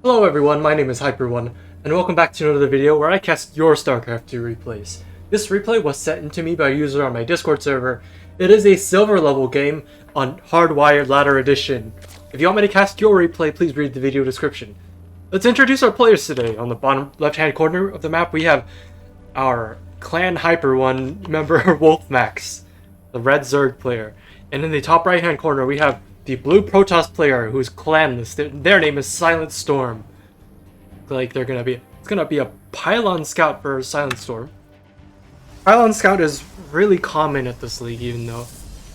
Hello everyone, my name is Hyper1, and welcome back to another video where I cast your StarCraft 2 replays. This replay was sent in to me by a user on my Discord server. It is a silver level game on Hardwired Ladder Edition. If you want me to cast your replay, please read the video description. Let's introduce our players today. On the bottom left hand corner of the map we have our Clan Hyper1 member wolfmax, the red Zerg player. And in the top right hand corner we have the blue Protoss player who's clanless. Their name is SilentStorm. Like it's gonna be a pylon scout for SilentStorm. Pylon scout is really common at this league, even though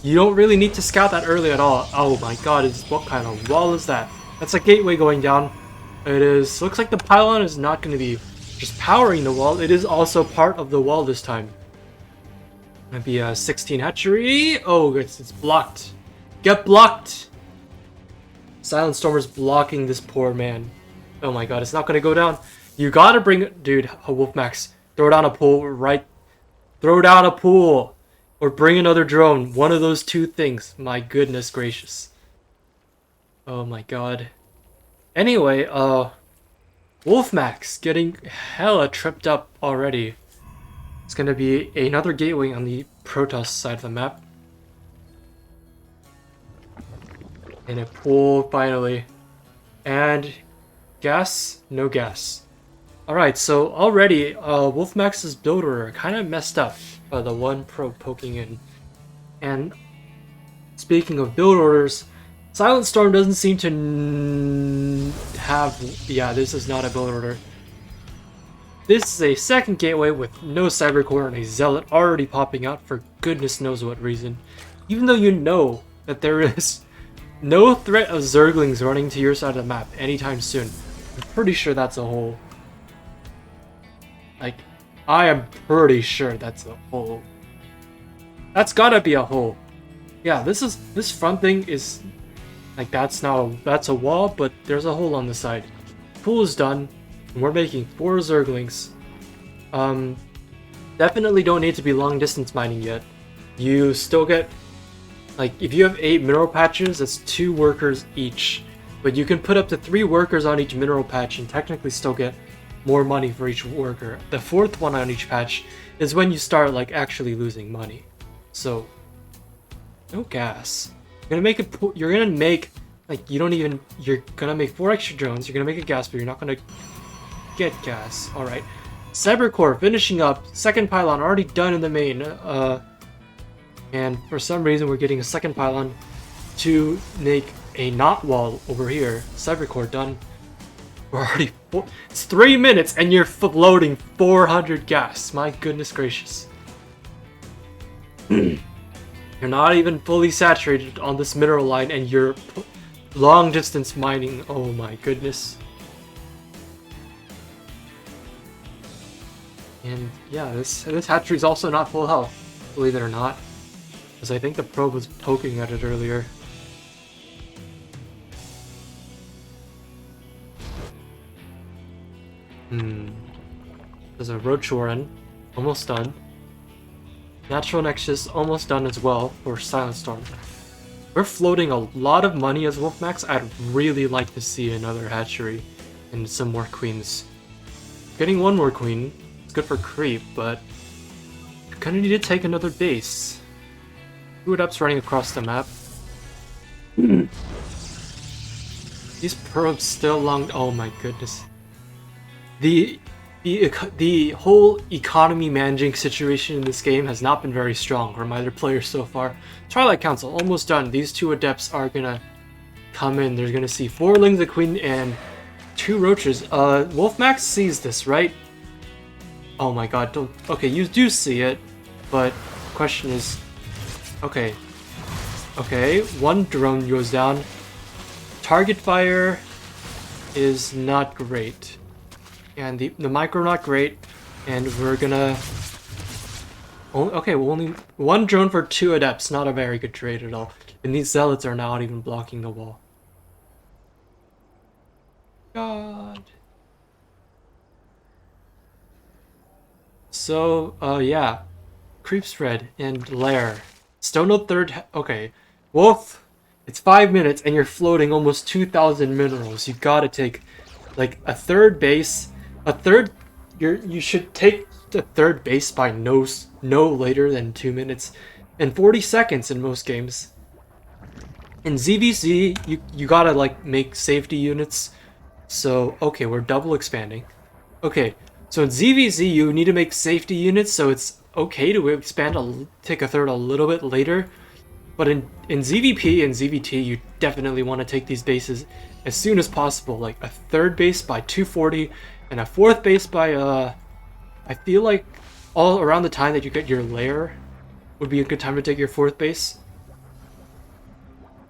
you don't really need to scout that early at all. Oh my god, what kind of wall is that? That's a gateway going down. Looks like the pylon is not gonna be just powering the wall. It is also part of the wall this time. Gonna be a 16 hatchery. Oh, it's blocked. Get blocked! SilentStorm is blocking this poor man. Oh my god, it's not gonna go down. You gotta bring it. Dude, wolfmax. Throw down a pool, right? Throw down a pool! Or bring another drone. One of those two things. My goodness gracious. Oh my god. Anyway, wolfmax getting hella tripped up already. It's gonna be another gateway on the Protoss side of the map. And a pool, finally. And gas? No gas. Alright, so already, wolfmax's build order kind of messed up by the one probe poking in. And speaking of build orders, SilentStorm doesn't seem to have... Yeah, this is not a build order. This is a second gateway with no cybercore and a zealot already popping out for goodness knows what reason. Even though you know that there is no threat of Zerglings running to your side of the map anytime soon. I'm pretty sure that's a hole. Like, I am pretty sure that's a hole. That's gotta be a hole. Yeah, this front thing is like that's a wall, but there's a hole on the side. Pool is done, and we're making 4 Zerglings. Definitely don't need to be long distance mining yet. You still get, like, if you have 8 mineral patches, that's 2 workers each. But you can put up to 3 workers on each mineral patch and technically still get more money for each worker. The 4th one on each patch is when you start, like, actually losing money. So, no gas. You're gonna make, like, you're gonna make 4 extra drones, you're gonna make a gas, but you're not gonna get gas. Alright. Cybercore finishing up. 2nd pylon already done in the main. And for some reason we're getting a 2nd pylon to make a knot wall over here. Cybercore done. We're already it's 3 minutes and you're floating 400 gas. My goodness gracious. You're not even fully saturated on this mineral line and you're long distance mining. Oh my goodness. And yeah, this hatchery is also not full health, believe it or not. Because I think the probe was poking at it earlier. There's a Roach Warren, almost done. Natural Nexus, almost done as well for SilentStorm. We're floating a lot of money as wolfmax. I'd really like to see another hatchery and some more queens. Getting 1 more queen, it's good for creep, but you're gonna need to take another base. 2 adepts running across the map. These probes still long. Oh my goodness. The whole economy managing situation in this game has not been very strong from either player so far. Twilight Council almost done. These 2 adepts are gonna come in. They're gonna see 4 Lings of Queen and 2 roaches. wolfmax sees this, right? Oh my god, don't. Okay, you do see it, but the question is, okay, 1 drone goes down. Target fire is not great. And the micro not great. And we're gonna... Okay, well, only 1 drone for 2 adepts. Not a very good trade at all. And these zealots are not even blocking the wall. God. So, yeah. Creep spread and lair. Still no 3rd. Okay. Wolf, it's 5 minutes and you're floating almost 2,000 minerals. You gotta take Like a third base, you should take the third base by no later than 2 minutes and 40 seconds in most games. In ZVZ, you gotta like make safety units. So okay, we're double expanding. Okay, so in ZVZ you need to make safety units, so it's okay to take a third a little bit later. But in ZVP and ZVT, you definitely want to take these bases as soon as possible. Like a third base by 240 and a fourth base by I feel like all around the time that you get your lair would be a good time to take your fourth base.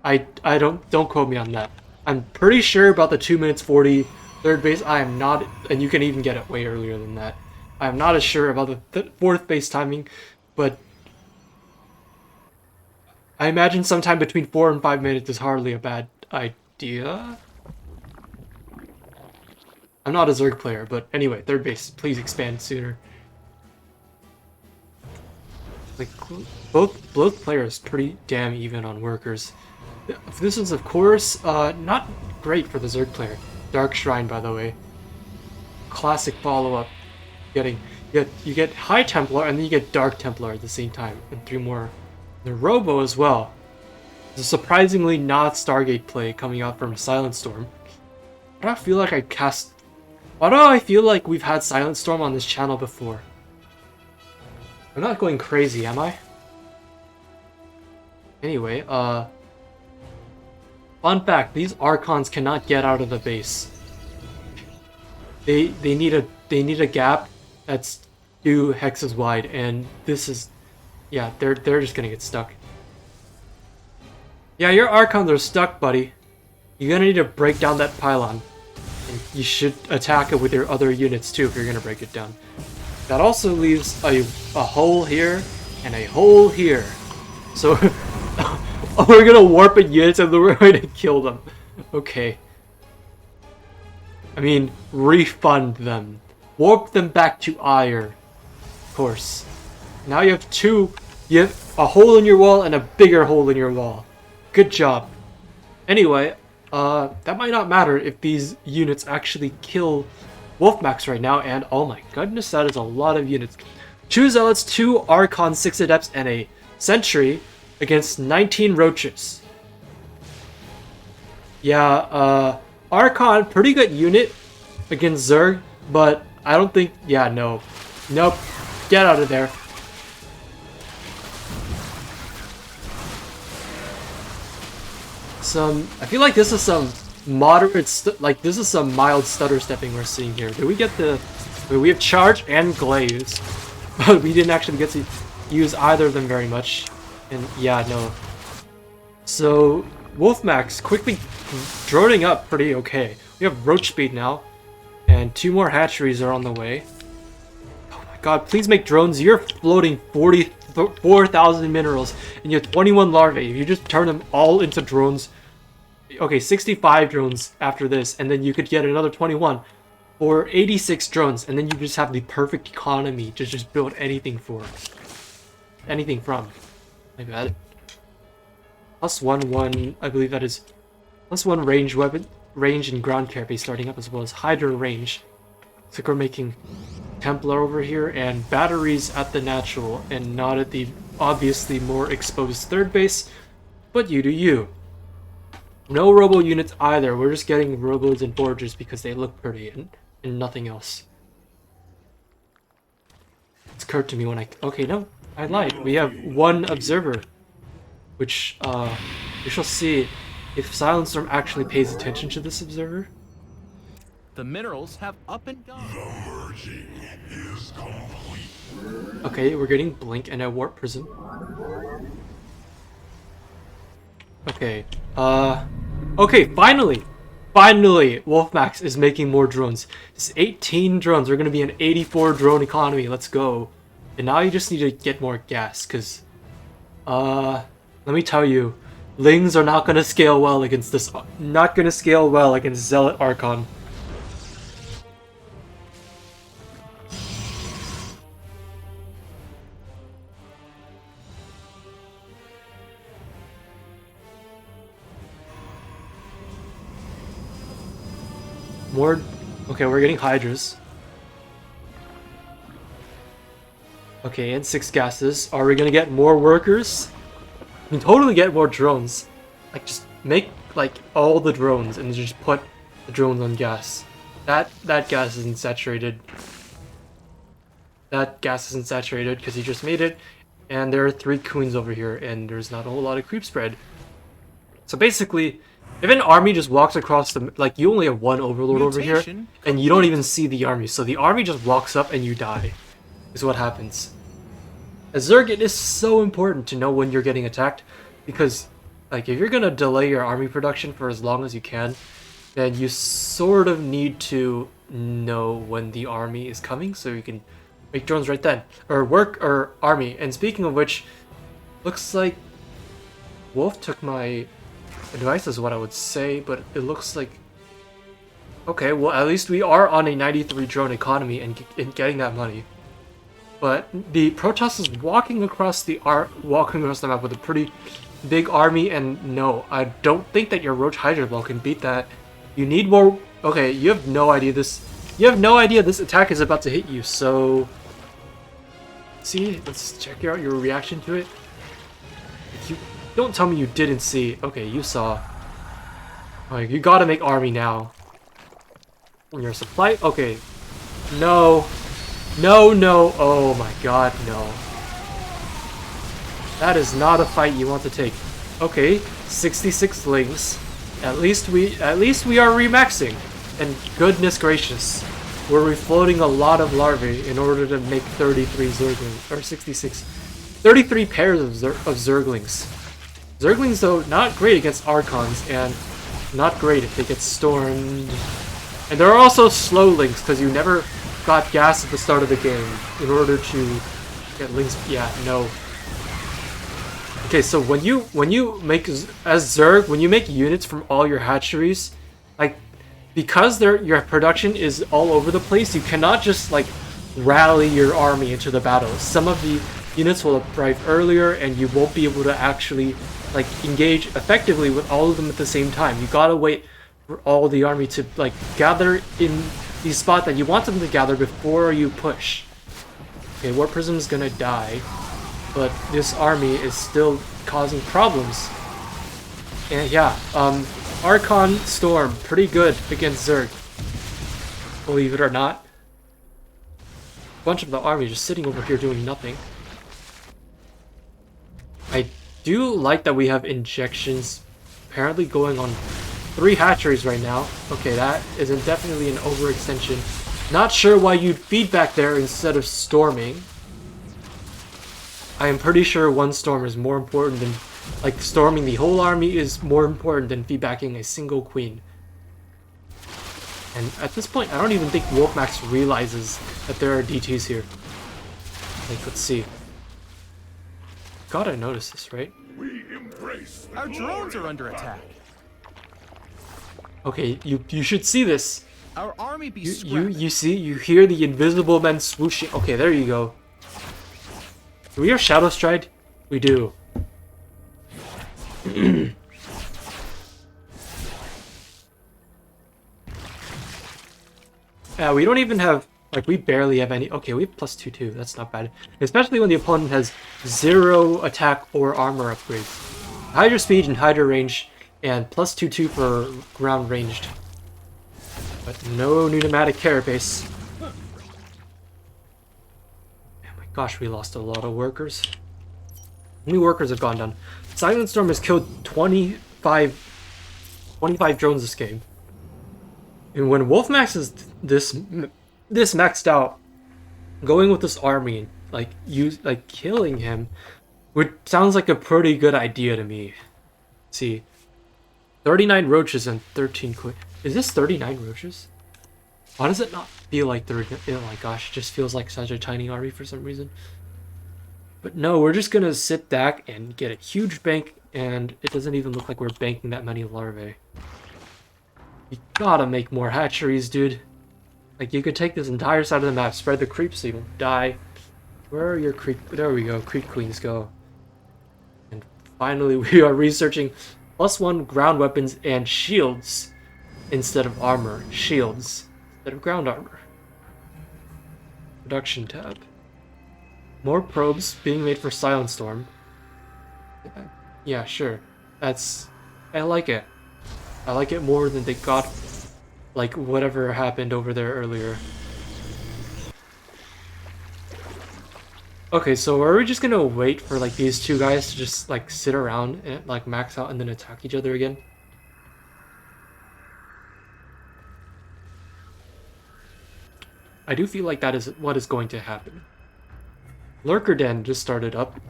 I don't quote me on that. I'm pretty sure about the 2 minutes 40 third base. I am not, and you can even get it way earlier than that. I am not as sure about the fourth base timing, but I imagine sometime between 4 and 5 minutes is hardly a bad idea. I'm not a Zerg player, but anyway, third base, please expand sooner. Like both players pretty damn even on workers. This is of course not great for the Zerg player. Dark Shrine, by the way. Classic follow-up. You get High Templar and then you get Dark Templar at the same time, and 3 more. The Robo as well. It's a surprisingly not Stargate play coming out from SilentStorm. Why do I feel like why do I feel like we've had SilentStorm on this channel before? I'm not going crazy, am I? Anyway, fun fact, these Archons cannot get out of the base. They need a gap that's 2 hexes wide, and this is, yeah, they're just gonna get stuck. Yeah, your Archons are stuck, buddy. You're gonna need to break down that pylon. And you should attack it with your other units too if you're gonna break it down. That also leaves a hole here and a hole here. So we're gonna warp a units and then we're going to kill them. Okay. I mean, refund them. Warp them back to Ire. Of course. Now you have a hole in your wall and a bigger hole in your wall. Good job. Anyway, that might not matter if these units actually kill wolfmax right now, and oh my goodness, that is a lot of units. 2 zealots, 2 archon, 6 adepts, and a sentry against 19 roaches. Yeah, archon, pretty good unit against Zerg, but I don't think, yeah, no. Nope, get out of there. I feel like this is some moderate, this is some mild stutter stepping we're seeing here. Did we get we have charge and glaze, but we didn't actually get to use either of them very much. And yeah, no. So wolfmax quickly droning up pretty okay. We have roach speed now, and 2 more hatcheries are on the way. Oh my god, please make drones. You're floating 44,000 minerals, and you have 21 larvae. If you just turn them all into drones, okay, 65 drones after this, and then you could get another 21 or 86 drones, and then you just have the perfect economy to just build anything from. My bad. +1/1, I believe that is +1 range and ground carapace starting up, as well as Hydra range. Looks like we're making Templar over here and batteries at the natural and not at the obviously more exposed third base, but you do you. No robo units either. We're just getting robos and foragers because they look pretty and nothing else. It's occurred to me when okay, no, I lied. We have 1 observer, which we shall see if SilentStorm actually pays attention to this observer. The minerals have up and gone. The merging is complete. Okay, we're getting blink and a warp prism. Okay, okay, finally, wolfmax is making more drones. It's 18 drones. We're gonna be an 84 drone economy. Let's go. And now you just need to get more gas, cause, let me tell you, Lings are not gonna scale well against this. Not gonna scale well against Zealot Archon. More... Okay, we're getting hydras. Okay, and 6 gases. Are we gonna get more workers? We can totally get more drones. Like, just make, like, all the drones and just put the drones on gas. That gas isn't saturated. That gas isn't saturated because he just made it. And there are 3 queens over here, and there's not a whole lot of creep spread. So basically, if an army just walks across the... Like, you only have 1 overlord over here, and you don't even see the army. So the army just walks up and you die, is what happens. As Zerg, it is so important to know when you're getting attacked, because, like, if you're gonna delay your army production for as long as you can, then you sort of need to know when the army is coming, so you can make drones right then. Or army. And speaking of which, looks like Wolf took my advice is what I would say, but it looks like... Okay, well, at least we are on a 93 drone economy and getting that money. But the Protoss is walking across the map with a pretty big army, and no, I don't think that your Roach Hydra Ball can beat that. You need more... Okay, you have no idea this... You have no idea this attack is about to hit you, so... See? Let's check out your reaction to it. You don't tell me you didn't see. Okay, you saw. Like, you gotta make army now. And your supply... Okay. No. No, no. Oh my god, no. That is not a fight you want to take. Okay, 66 lings. At least we are remaxing. And goodness gracious, we're refloating a lot of larvae in order to make 33 zerglings, or 66. 33 pairs of zerglings. Zerglings, though, not great against Archons, and not great if they get stormed. And there are also slow links, because you never got gas at the start of the game in order to get links. Yeah, no. Okay, so when you make as Zerg, when you make units from all your hatcheries, like, because your production is all over the place, you cannot just like rally your army into the battle. Some of the units will arrive earlier, and you won't be able to actually like engage effectively with all of them at the same time. You gotta wait for all the army to like gather in the spot that you want them to gather before you push. Okay, War Prism's gonna die, but this army is still causing problems. And yeah, Archon Storm, pretty good against Zerg. Believe it or not. A bunch of the army just sitting over here doing nothing. I do like that we have injections apparently going on 3 hatcheries right now. Okay, that is definitely an overextension. Not sure why you'd feed back there instead of storming. I am pretty sure 1 storm is more important than... Like, storming the whole army is more important than feedbacking a single queen. And at this point, I don't even think wolfmax realizes that there are DTs here. Like, let's see. Gotta notice this, right? We embrace Our drones are under attack. Okay, you should see this. Our army be You see, you hear the invisible men swooshing. Okay, there you go. Do we have Shadow Stride? We do. Yeah, we don't even have, like, we barely have any. Okay, we have +2 too. That's not bad. Especially when the opponent has 0 attack or armor upgrades. Hydra speed and Hydra range, and +2/2 for ground ranged. But no new pneumatic carapace. Oh my gosh, we lost a lot of workers. How many workers have gone down? SilentStorm has killed 25 drones this game. And when wolfmax is this maxed out, going with this army, like killing him, which sounds like a pretty good idea to me. Let's see, 39 roaches and 13 queen. Is this 39 roaches? Why does it not feel like 30? Oh my gosh, it just feels like such a tiny army for some reason. But no, we're just gonna sit back and get a huge bank, and it doesn't even look like we're banking that many larvae. You gotta make more hatcheries, dude. Like, you could take this entire side of the map, spread the creeps so you don't die. Where are your creep? There we go, creep queens go. And finally, we are researching +1 ground weapons and shields. instead of armor, shields instead of ground armor. Production tab. More probes being made for SilentStorm. Yeah, sure. I like it. I like it more than they got, like, whatever happened over there earlier. Okay, so are we just gonna wait for, like, these two guys to just, like, sit around and, like, max out and then attack each other again? I do feel like that is what is going to happen. Lurker Den just started up.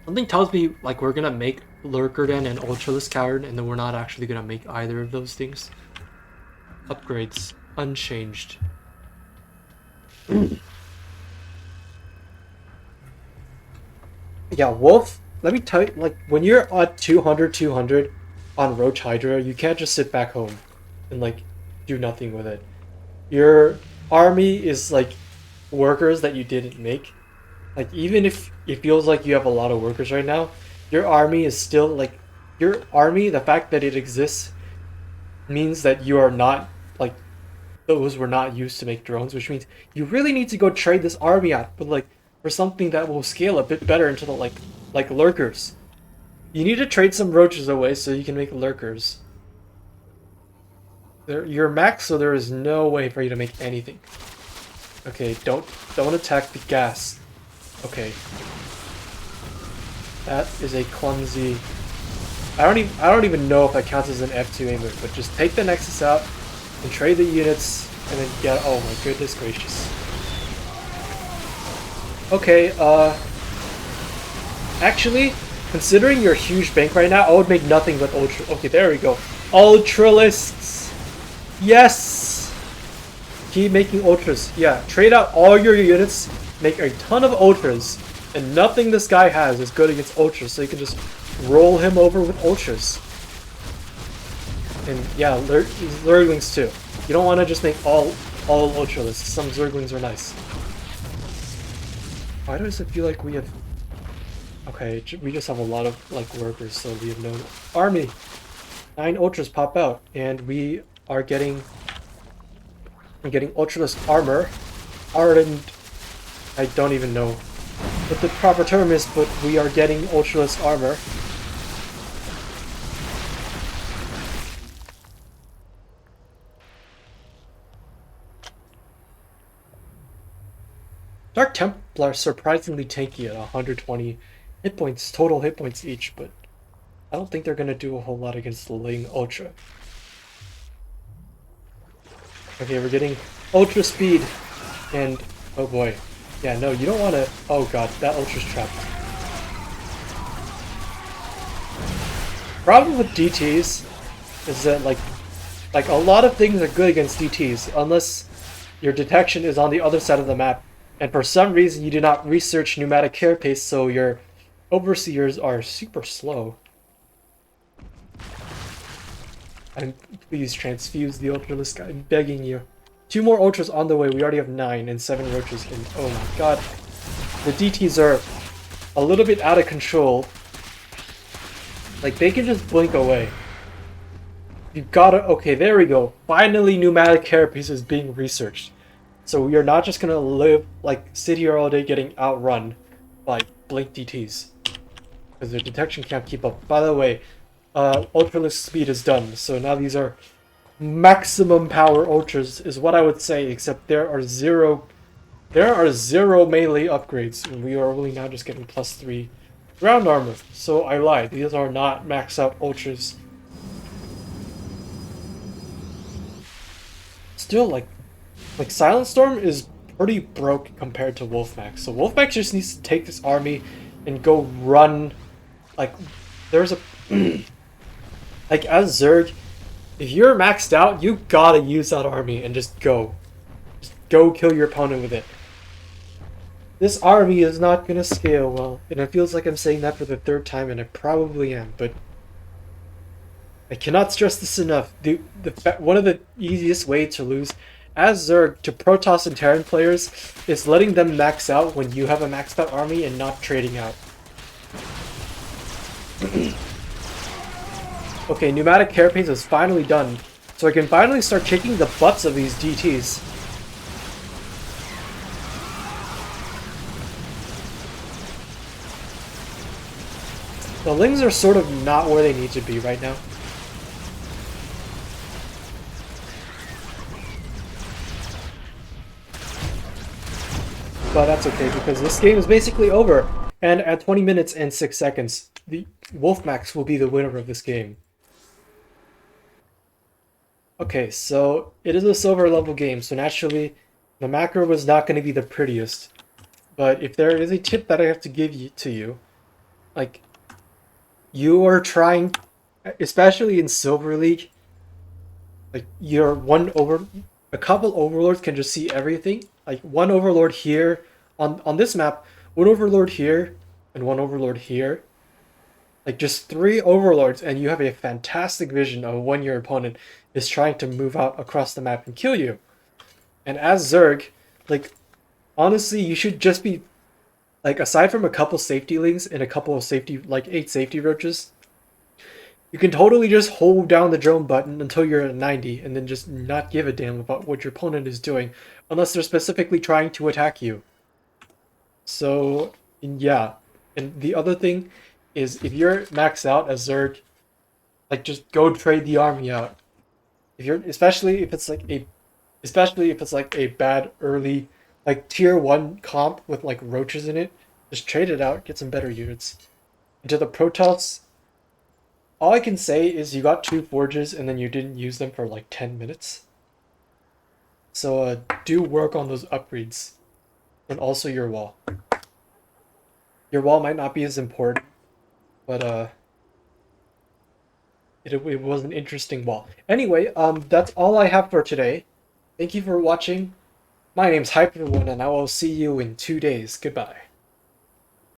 Something tells me, like, we're gonna make Lurker Den and Ultralisk Coward, and then we're not actually gonna make either of those things. Upgrades. Unchanged. Yeah, Wolf, let me tell you, like, when you're at 200 on Roach Hydra, you can't just sit back home and, like, do nothing with it. Your army is, like, workers that you didn't make. Like, even if it feels like you have a lot of workers right now, your army is still, like, your army, the fact that it exists means that you are not, like, those were not used to make drones, which means you really need to go trade this army out, but, like, for something that will scale a bit better into the, like lurkers. You need to trade some roaches away so you can make lurkers. You're max, so there is no way for you to make anything. Okay, don't attack the gas. Okay. That is a clumsy... I don't even know if that counts as an F2 aimer, but just take the Nexus out and trade the units and then get... Oh my goodness gracious. Okay, actually, considering your huge bank right now, I would make nothing but Ultra... Okay, there we go. Ultralisks! Yes! Keep making Ultras. Yeah, trade out all your units, make a ton of Ultras, and nothing this guy has is good against Ultras, so you can just roll him over with Ultras. And yeah, Zerglings too. You don't want to just make all Ultralisks. Some Zerglings are nice. Why does it feel like we have... Okay, we just have a lot of, like, workers, so we have no... Army! 9 Ultras pop out, and we are getting... We're getting Ultralisk armor. Ardent... I don't even know what the proper term is, but we are getting Ultralisk armor. Dark Templar surprisingly tanky at 120 hit points, total hit points each, but I don't think they're going to do a whole lot against the Ling Ultra. Okay, we're getting Ultra Speed, and oh boy. Yeah, no, you don't want to... Oh god, that Ultra's trapped. Problem with DTs is that, like a lot of things are good against DTs, unless your detection is on the other side of the map. And for some reason, you do not research pneumatic carapace, so your overseers are super slow. And please transfuse the Ultralisk, I'm begging you. 2 more Ultras on the way, we already have 9 and 7 Roaches, and oh my god. The DTs are a little bit out of control. Like, they can just blink away. You've gotta... Okay, there we go. Finally, pneumatic carapace is being researched. So we are not just gonna live, like, sit here all day getting outrun by blink DTs. Because their detection can't keep up. By the way, Ultralisk speed is done, so now these are maximum power Ultras, is what I would say, except there are zero melee upgrades, and we are only now just getting +3 ground armor. So I lied, these are not max out Ultras. Still, like SilentStorm is pretty broke compared to wolfmax. So wolfmax just needs to take this army and go run. Like, there's a... like, as Zerg, if you're maxed out, you gotta use that army and just go. Just go kill your opponent with it. This army is not gonna scale well, and it feels like I'm saying that for the 3rd time, and I probably am, but I cannot stress this enough. One of the easiest ways to lose as Zerg to Protoss and Terran players is letting them max out when you have a maxed out army and not trading out. Okay, pneumatic carapace is finally done. so I can finally start kicking the butts of these DTs. The Lings are sort of not where they need to be right now. But that's okay, because this game is basically over. And at 20 minutes and 6 seconds, the wolfmax will be the winner of this game. Okay, so it is a silver level game, so naturally the macro was not going to be the prettiest. But if there is a tip that I have to give you, like, you are trying, especially in Silver League, like, a couple overlords can just see everything. Like, one overlord here, on this map, one overlord here, and one overlord here. Like, just 3 overlords, and you have a fantastic vision of when your opponent is trying to move out across the map and kill you. And as Zerg, like, honestly, you should just be, like, aside from a couple safety links and a couple of safety, like 8 safety roaches, you can totally just hold down the drone button until you're at 90 and then just not give a damn about what your opponent is doing unless they're specifically trying to attack you. So, yeah. And the other thing is, if you're maxed out as Zerg, like, just go trade the army out. If you're, especially if it's like a bad early, like, tier 1 comp with like roaches in it, just trade it out, get some better units. And to the Protoss, all I can say is you got 2 forges and then you didn't use them for like 10 minutes. So do work on those upgrades. And also your wall. Your wall might not be as important, but it was an interesting wall. Anyway, that's all I have for today. Thank you for watching. My name's Hyper1 and I will see you in 2 days. Goodbye.